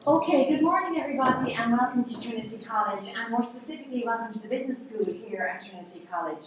Okay, good morning everybody and welcome to Trinity College, and more specifically welcome to the business school here at Trinity College.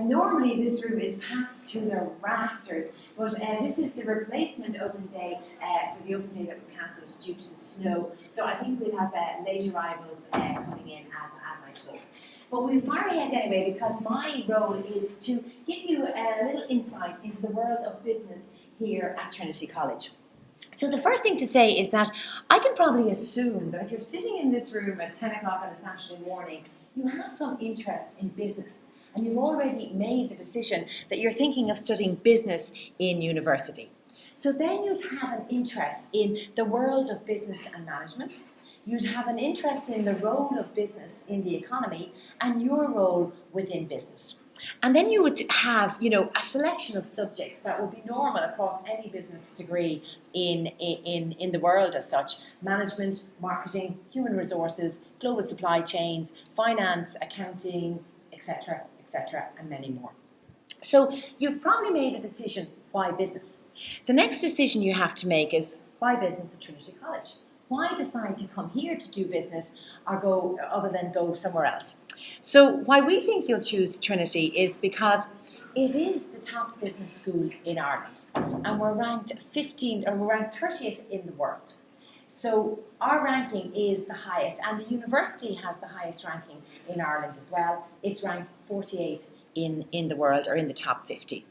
Normally this room is packed to the rafters, but this is the replacement open day for the open day that was cancelled due to the snow. So I think we'll have late arrivals coming in as I talk. But we'll fire ahead anyway, because my role is to give you a little insight into the world of business here at Trinity College. So the first thing to say is that I can probably assume that if you're sitting in this room at 10 o'clock on a Saturday morning, you have some interest in business, and you've already made the decision that you're thinking of studying business in university. So then you'd have an interest in the world of business and management. You'd have an interest in the role of business in the economy and your role within business. And then you would have, a selection of subjects that would be normal across any business degree in the world as such: management, marketing, human resources, global supply chains, finance, accounting, etc., and many more. So you've probably made a decision, why business? The next decision you have to make is, why business at Trinity College? Why decide to come here to do business other than go somewhere else? So why we think you'll choose Trinity is because it is the top business school in Ireland, and we're ranked 30th in the world. So our ranking is the highest, and the university has the highest ranking in Ireland as well. It's ranked 48th in the world, or in the top 50.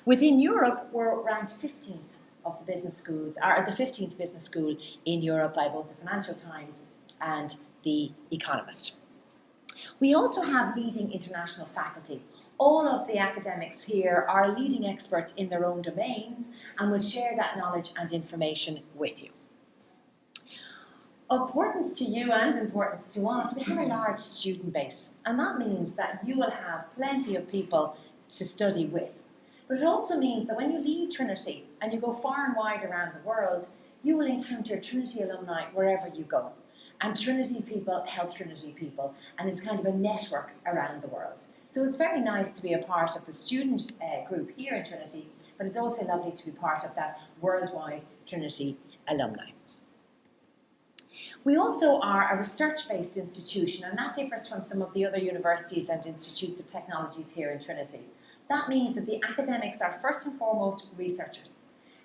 Within Europe, we're ranked 15th of the business schools, are the 15th business school in Europe by both the Financial Times and the Economist. We also have leading international faculty. All of the academics here are leading experts in their own domains and will share that knowledge and information with you. Of importance to you and importance to us, we have a large student base, and that means that you will have plenty of people to study with. But it also means that when you leave Trinity and you go far and wide around the world, you will encounter Trinity alumni wherever you go. And Trinity people help Trinity people, and it's kind of a network around the world. So it's very nice to be a part of the student group here in Trinity, but it's also lovely to be part of that worldwide Trinity alumni. We also are a research-based institution, and that differs from some of the other universities and institutes of technologies here in Trinity. That means that the academics are first and foremost researchers.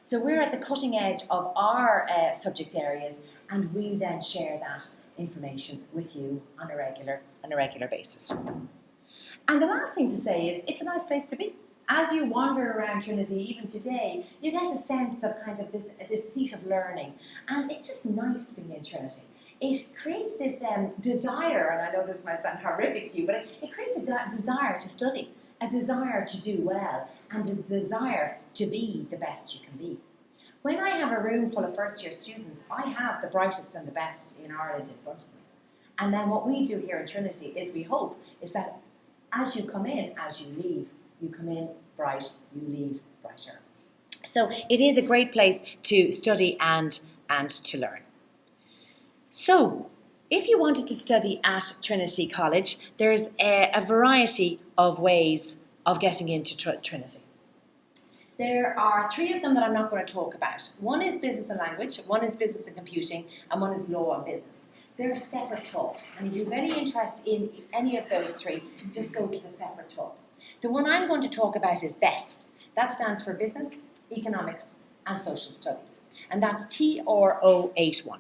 So we're at the cutting edge of our subject areas, and we then share that information with you on a regular basis. And the last thing to say is, it's a nice place to be. As you wander around Trinity, even today, you get a sense of kind of this seat of learning, and it's just nice being in Trinity. It creates this desire, and I know this might sound horrific to you, but it creates a desire to study, a desire to do well, and a desire to be the best you can be. When I have a room full of first-year students, I have the brightest and the best in Ireland in front of me. And then what we do here in Trinity is, we hope, is that as you come in, as you leave, you come in bright, you leave brighter. So it is a great place to study and to learn. So if you wanted to study at Trinity College, there's a variety of ways of getting into Trinity. There are 3 of them that I'm not going to talk about. One is business and language, one is business and computing, and one is law and business. They're separate talks, and if you have any interest in any of those 3, just go to the separate talk. The one I'm going to talk about is BESS. That stands for Business, Economics and Social Studies, and that's TRO81.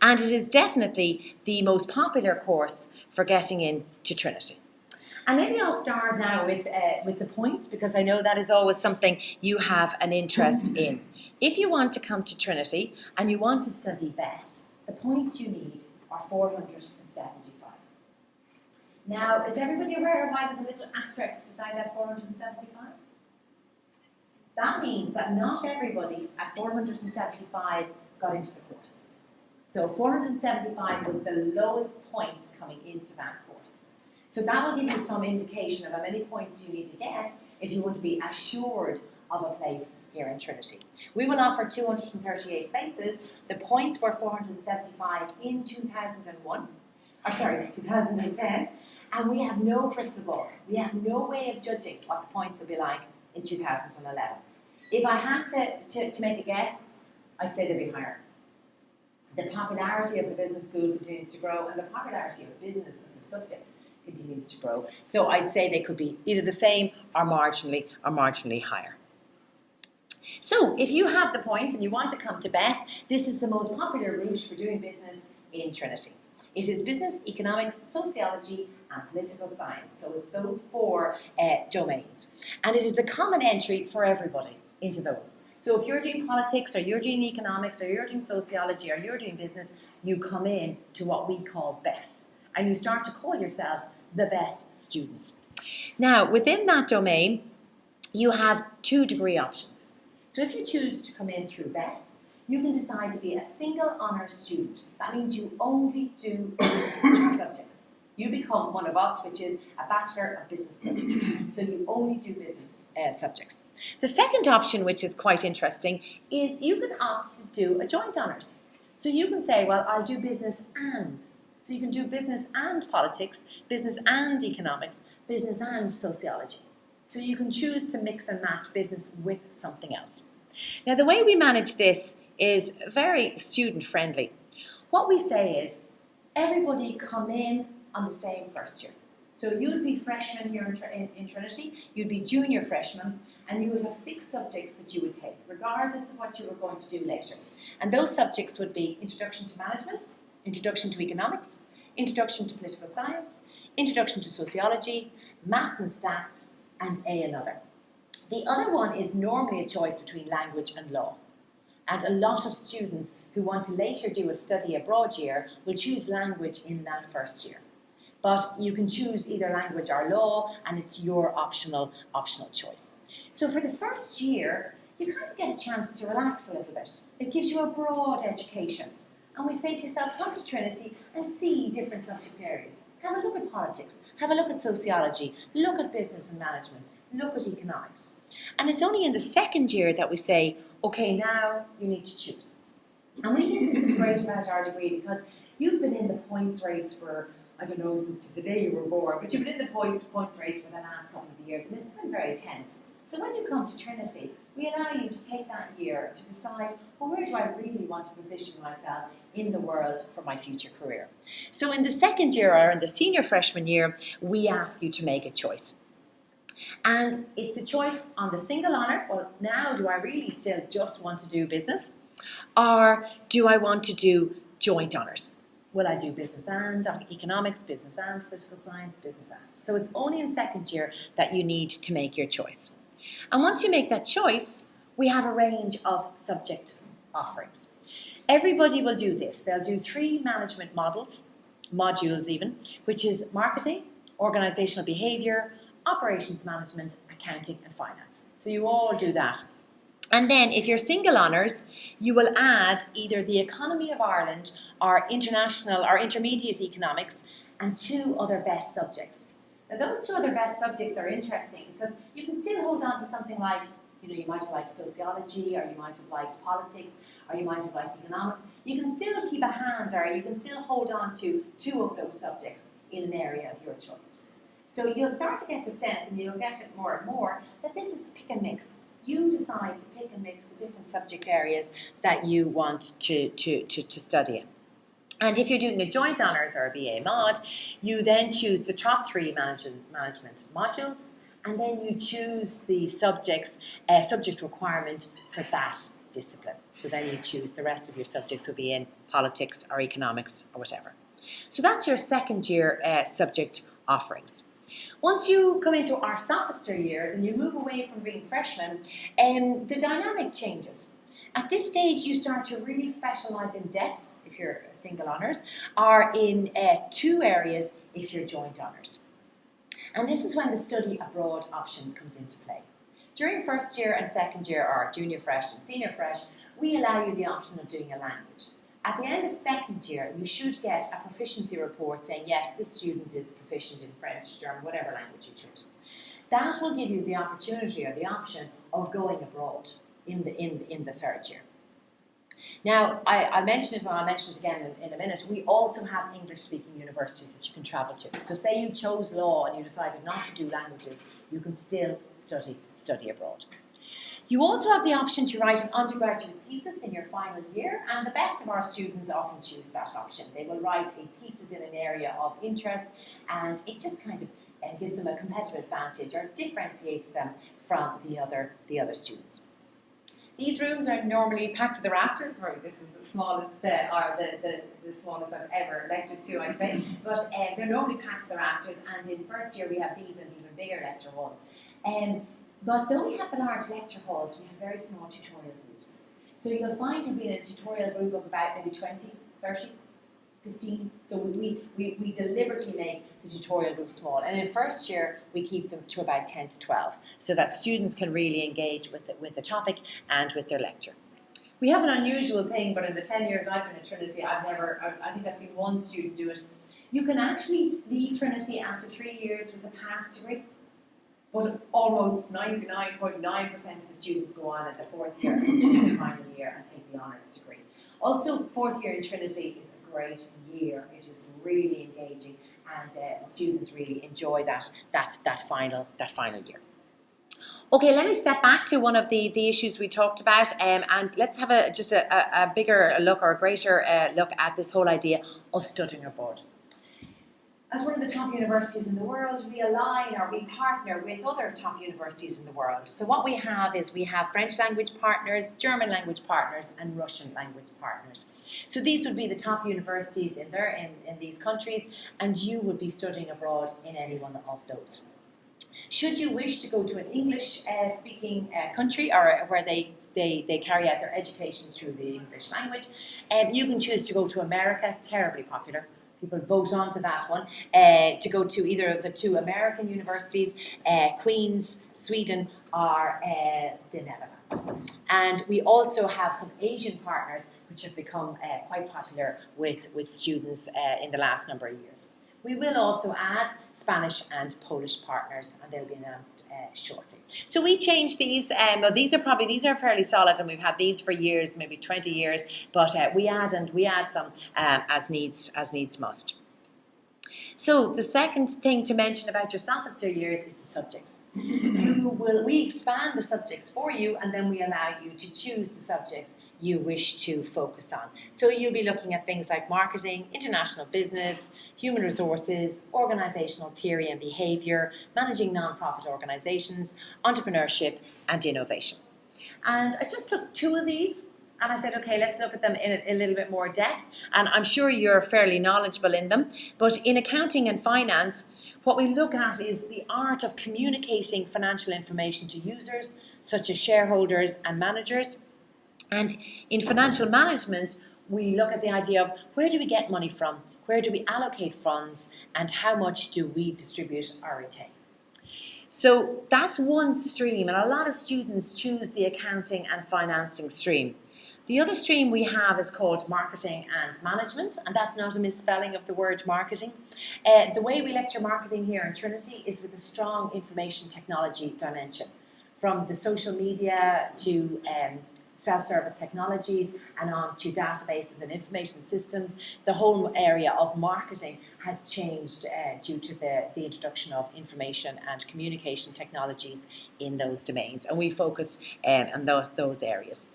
And it is definitely the most popular course for getting into Trinity. And maybe I'll start now with the points, because I know that is always something you have an interest in. If you want to come to Trinity and you want to study BESS, the points you need are 475. Now, is everybody aware of why there's a little asterisk beside that 475? That means that not everybody at 475 got into the course. So 475 was the lowest points coming into that course. So that will give you some indication of how many points you need to get if you want to be assured of a place here in Trinity. We will offer 238 places. The points were 475 in 2010, and we have no crystal ball. We have no way of judging what the points will be like in 2011. If I had to make a guess, I'd say they'd be higher. The popularity of the business school continues to grow, and the popularity of business as a subject continues to grow. So I'd say they could be either the same or marginally higher. So if you have the points and you want to come to BESS, this is the most popular route for doing business in Trinity. It is business, economics, sociology and political science. So it's those four domains. And it is the common entry for everybody into those. So if you're doing politics or you're doing economics or you're doing sociology or you're doing business, you come in to what we call BESS. And you start to call yourselves the BESS students. Now, within that domain, you have 2 degree options. So if you choose to come in through BESS, you can decide to be a single honours student. That means you only do business subjects. You become one of us, which is a Bachelor of Business Studies. So you only do business subjects. The second option, which is quite interesting, is you can opt to do a joint honours. So you can say, well, I'll do business and. So you can do business and politics, business and economics, business and sociology. So you can choose to mix and match business with something else. Now, the way we manage this is very student friendly. What we say is, everybody come in on the same first year. So you'd be freshmen here in Trinity, you'd be junior freshmen, and you would have 6 subjects that you would take, regardless of what you were going to do later. And those subjects would be Introduction to Management, Introduction to Economics, Introduction to Political Science, Introduction to Sociology, Maths and Stats, and another. The other one is normally a choice between language and law. And a lot of students who want to later do a study abroad year will choose language in that first year. But you can choose either language or law, and it's your optional choice. So for the first year, you kind of get a chance to relax a little bit. It gives you a broad education. And we say to yourself, come to Trinity and see different subject areas. Have a look at politics, have a look at sociology, look at business and management, look at economics. And it's only in the second year that we say, okay, now you need to choose. And we think this is great about our degree because you've been in the points race for, I don't know, since the day you were born, but you've been in the points race for the last couple of years, and it's been very tense. So when you come to Trinity, we allow you to take that year to decide, well, where do I really want to position myself in the world for my future career? So in the second year, or in the senior freshman year, we ask you to make a choice. And it's the choice on the single honour, well, now do I really still just want to do business? Or do I want to do joint honours? Will I do business and economics, business and political science, business and? So it's only in second year that you need to make your choice. And once you make that choice, we have a range of subject offerings. Everybody will do this. They'll do 3 management modules even, which is marketing, organisational behaviour, operations management, accounting and finance. So you all do that. And then if you're single honours, you will add either the economy of Ireland or international or intermediate economics and 2 other best subjects. Now those 2 other best subjects are interesting because you can still hold on to something like, you might have liked sociology, or you might have liked politics, or you might have liked economics. You can still keep a hand, or you can still hold on to 2 of those subjects in an area of your choice. So you'll start to get the sense, and you'll get it more and more, that this is pick and mix. You decide to pick and mix the different subject areas that you want to study in. And if you're doing a joint honours or a BA mod, you then choose the top 3 management modules, and then you choose the subject requirement for that discipline. So then you choose the rest of your subjects will be in politics or economics or whatever. So that's your second year subject offerings. Once you come into our sophister years and you move away from being freshmen, the dynamic changes. At this stage, you start to really specialise in depth if you're single honours, or in 2 areas if you're joint honours. And this is when the study abroad option comes into play. During first year and second year, or junior fresh and senior fresh, we allow you the option of doing a language. At the end of second year, you should get a proficiency report saying, yes, this student is proficient in French, German, whatever language you choose. That will give you the opportunity or the option of going abroad in the third year. Now, I'll mention it and I'll mention it again in a minute. We also have English-speaking universities that you can travel to. So say you chose law and you decided not to do languages, you can still study abroad. You also have the option to write an undergraduate thesis in your final year, and the best of our students often choose that option. They will write a thesis in an area of interest, and it just kind of gives them a competitive advantage or differentiates them from the other students. These rooms are normally packed to the rafters. Sorry, this is the smallest, or the smallest I've ever lectured to, I'd say. But they're normally packed to the rafters, and in first year we have these and even bigger lecture halls. But though we have the large lecture halls, we have very small tutorial groups. So you'll find you'll be in a tutorial group of about maybe 20, 30, 15. So we deliberately make the tutorial group small. And in first year, we keep them to about 10 to 12, so that students can really engage with the topic and with their lecture. We have an unusual thing, but in the 10 years I've been at Trinity, I think I've seen one student do it. You can actually leave Trinity after 3 years with a pass degree. But almost 99.9% of the students go on at the fourth year and choose the final year and take the honours degree. Also, fourth year in Trinity is a great year. It is really engaging, and students really enjoy that final year. Okay, let me step back to one of the issues we talked about, and let's have a bigger look or a greater look at this whole idea of studying abroad. As one of the top universities in the world, we align or we partner with other top universities in the world. So what we have is we have French language partners, German language partners, and Russian language partners. So these would be the top universities in these countries, and you would be studying abroad in any one of those. Should you wish to go to an English-speaking country, or where they carry out their education through the English language, you can choose to go to America, terribly popular. People vote on to that one, to go to either of the two American universities, Queen's, Sweden, or the Netherlands. And we also have some Asian partners which have become quite popular with students in the last number of years. We will also add Spanish and Polish partners, and they'll be announced shortly. So we changed these. These are fairly solid, and we've had these for years, maybe 20 years. But we add some as needs must. So the second thing to mention about your sophomore years is the subjects. We expand the subjects for you, and then we allow you to choose the subjects you wish to focus on. So you'll be looking at things like marketing, international business, human resources, organizational theory and behavior, managing non-profit organizations, entrepreneurship, and innovation. And I just took two of these, and I said, okay, let's look at them in a little bit more depth. And I'm sure you're fairly knowledgeable in them. But in accounting and finance, what we look at is the art of communicating financial information to users, such as shareholders and managers. And in financial management, we look at the idea of where do we get money from, where do we allocate funds, and how much do we distribute or retain. So that's one stream, and a lot of students choose the accounting and financing stream. The other stream we have is called marketing and management, and that's not a misspelling of the word marketing. The way we lecture marketing here in Trinity is with a strong information technology dimension, from the social media to self-service technologies and on to databases and information systems. The whole area of marketing has changed due to the introduction of information and communication technologies in those domains, and we focus on those areas.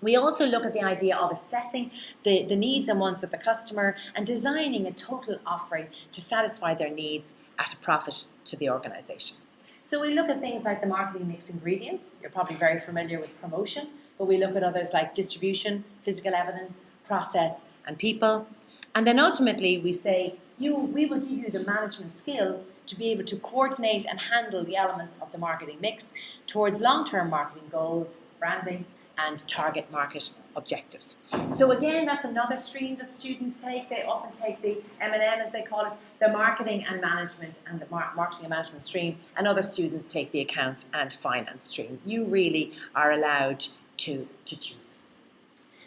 We also look at the idea of assessing the needs and wants of the customer and designing a total offering to satisfy their needs at a profit to the organisation. So we look at things like the marketing mix ingredients. You're probably very familiar with promotion, but we look at others like distribution, physical evidence, process, and people. And then ultimately we say, we will give you the management skill to be able to coordinate and handle the elements of the marketing mix towards long-term marketing goals, branding, and target market objectives. So again, that's another stream that students take. They often take the M&M, as they call it, the marketing and management and the marketing and management stream, and other students take the accounts and finance stream. You really are allowed to choose.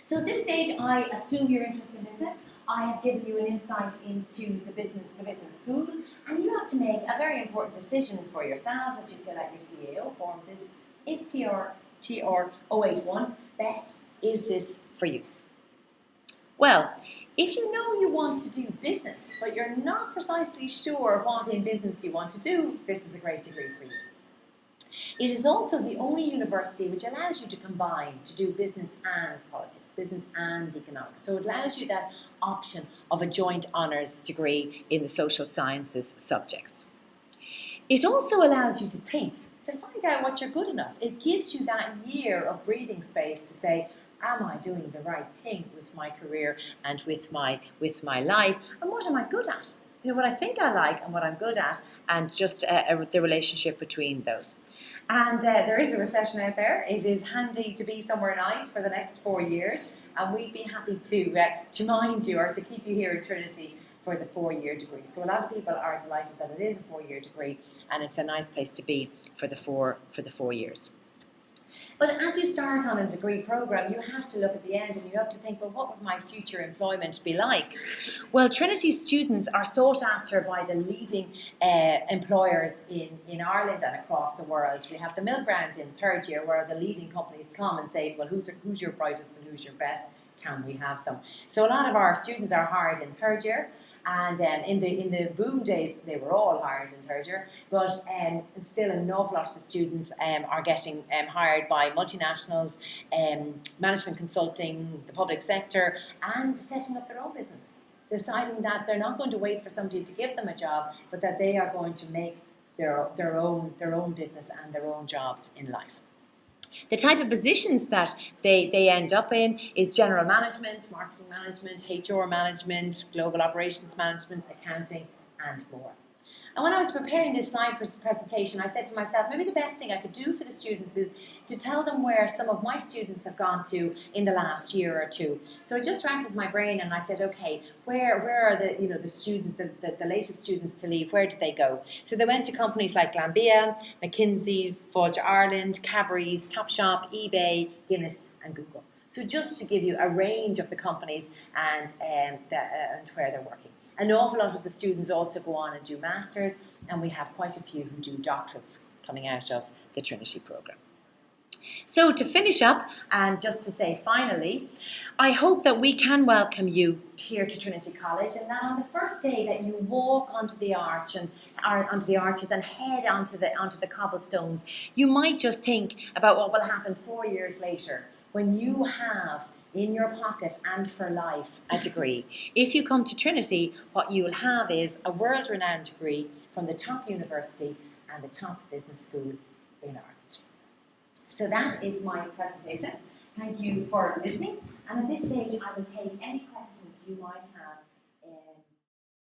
So at this stage, I assume you're interested in business. I have given you an insight into the business school, and you have to make a very important decision for yourselves as you fill out your CAO forms. Is TR 081 best, is this for you? Well, if you know you want to do business, but you're not precisely sure what in business you want to do, this is a great degree for you. It is also the only university which allows you to combine to do business and politics, business and economics. So it allows you that option of a joint honours degree in the social sciences subjects. It also allows you to think, to find out what you're good enough. It gives you that year of breathing space to say, am I doing the right thing with my career and with my life? And what am I good at? You know, what I think I like and what I'm good at, and just the relationship between those. And there is a recession out there. It is handy to be somewhere nice for the next 4 years, and we'd be happy to mind you or to keep you here at Trinity for the 4-year degree. So a lot of people are delighted that it is a 4-year degree, and it's a nice place to be for the 4 years. But as you start on a degree programme, you have to look at the end and you have to think, well, what would my future employment be like? Well, Trinity students are sought after by the leading employers in Ireland and across the world. We have the mill ground in 3rd year where the leading companies come and say, well, who's your brightest and who's your best? Can we have them? So a lot of our students are hired in 3rd year. And in the boom days, they were all hired in 3rd year, but still an awful lot of the students are getting hired by multinationals, management consulting, the public sector, and setting up their own business, deciding that they're not going to wait for somebody to give them a job, but that they are going to make their own business and their own jobs in life. The type of positions that they end up in is general management, marketing management, HR management, global operations management, accounting, and more. And when I was preparing this slide presentation, I said to myself, maybe the best thing I could do for the students is to tell them where some of my students have gone to in the last year or two. So I just rattled my brain and I said, okay, where are the students, the latest students to leave, where did they go? So they went to companies like Glanbia, McKinsey's, Fudge Ireland, Cadbury's, Topshop, eBay, Guinness, and Google. So just to give you a range of the companies and where they're working. An awful lot of the students also go on and do masters, and we have quite a few who do doctorates coming out of the Trinity programme. So to finish up, and just to say finally, I hope that we can welcome you here to Trinity College, and that on the first day that you walk onto the arches and head onto the cobblestones, you might just think about what will happen 4 years later when you have in your pocket and for life a degree. If you come to Trinity, what you'll have is a world-renowned degree from the top university and the top business school in Ireland. So that is my presentation. Thank you for listening. And at this stage, I will take any questions you might have